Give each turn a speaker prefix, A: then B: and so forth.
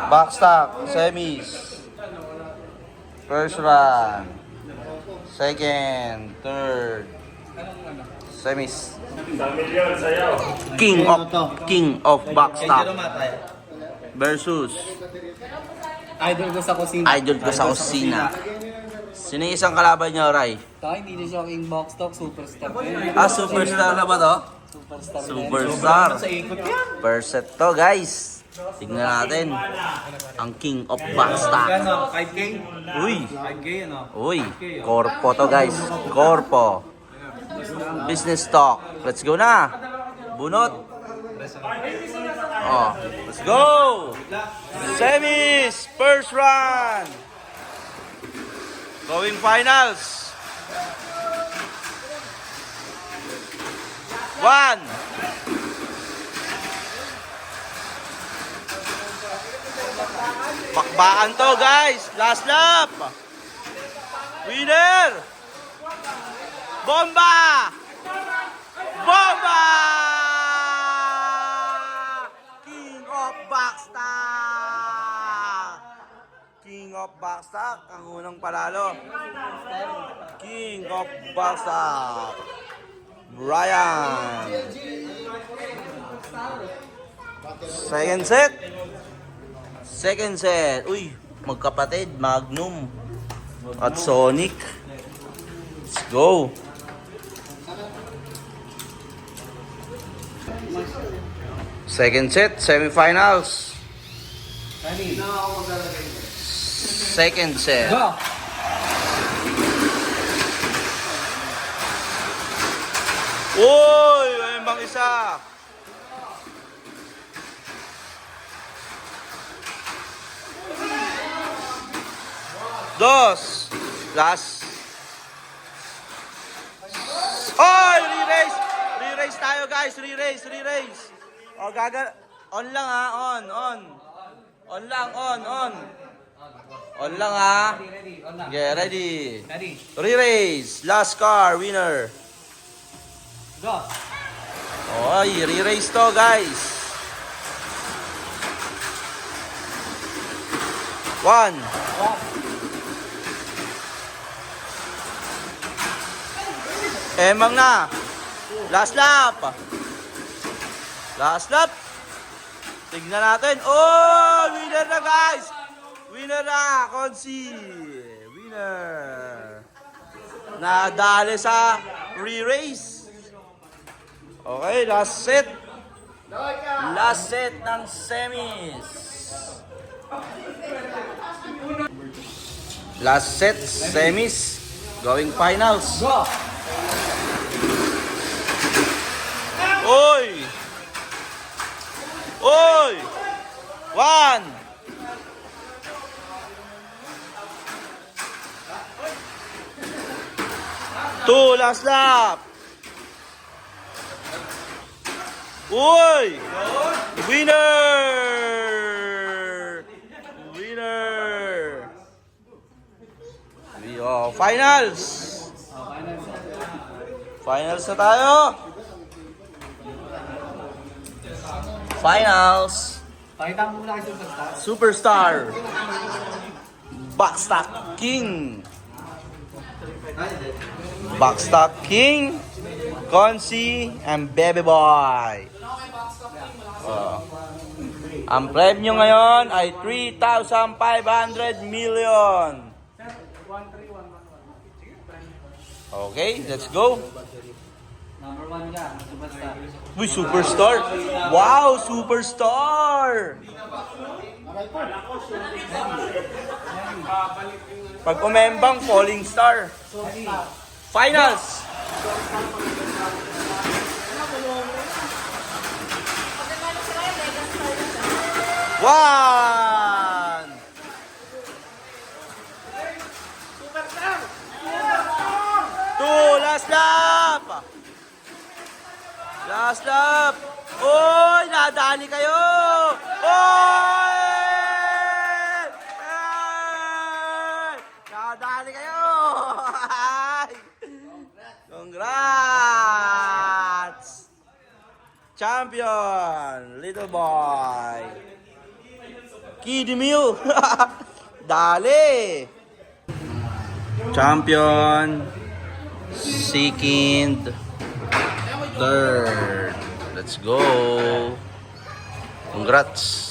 A: Backstock, semis. First run. Second, third. Semis. King of Backstock versus
B: Idol ko sa kusina.
A: Idol ko sa kusina. Sino yung isang kalaban niyo, Ray?
B: Tayo, hindi na siya king box talk, superstar.
A: Superstar na ba to?
B: Superstar.
A: Superstar.
B: Sa ikot yan.
A: First set to, guys. Tignan natin. Ang King of Backstock.
B: Ano, 5K?
A: Uy.
B: 5K, ano?
A: Uy. Corpo to, guys. Corpo. Business talk. Let's go na. Bunot. Oh, let's go. Semis. First run. Going finals. 1. Bakbakan to, guys. Last lap. Winner. Bomba. Bomba. King of Backstock. King of Backstock. Ang unang palalo. King of Backstock. Brian. Second set. Second set. Uy, magkapatid. Magnum. At Sonic. Let's go. Second set. Semifinals. Second set.
B: Go!
A: Uy, ayun bang isa? Dos. Last. Oy, re-race. Re-race tayo, guys. Re-race, re-race. O, on lang ha, on. On lang, on. On lang ha. Yeah, ready.
B: Ready?
A: Re-race. Last car, winner.
B: Go!
A: Oy, re-race to, guys. 1. Emang na. Last lap. Last lap. Tignan natin. Oh, winner na, guys. Winner na, Consi. Winner. Nadali sa re-race. Okay, last set. Last set ng semis. Last set, semis. Going finals.
B: Go!
A: Oy! Oy! 1. Two, last lap. Uy! Winner! Winner! Finals! Finals na tayo! Finals!
B: Pakita mo muna kay superstar.
A: Superstar! Backstock King! Backstock King, Consi, and Baby Boy. Ang premyo ngayon ay 3,500 million. Okay, let's go.
B: Number 1 ka, superstar.
A: Uy, superstar. Wow, superstar. Pag umembang, falling star. Finals. One. Two, last lap. Last lap. Oy, nadali kayo. Oy! Ay! Nadali kayo. Ay! Congrats. Champion, little boy. Kid Mew. Dali. Champion. Second. Third. Let's go. Congrats.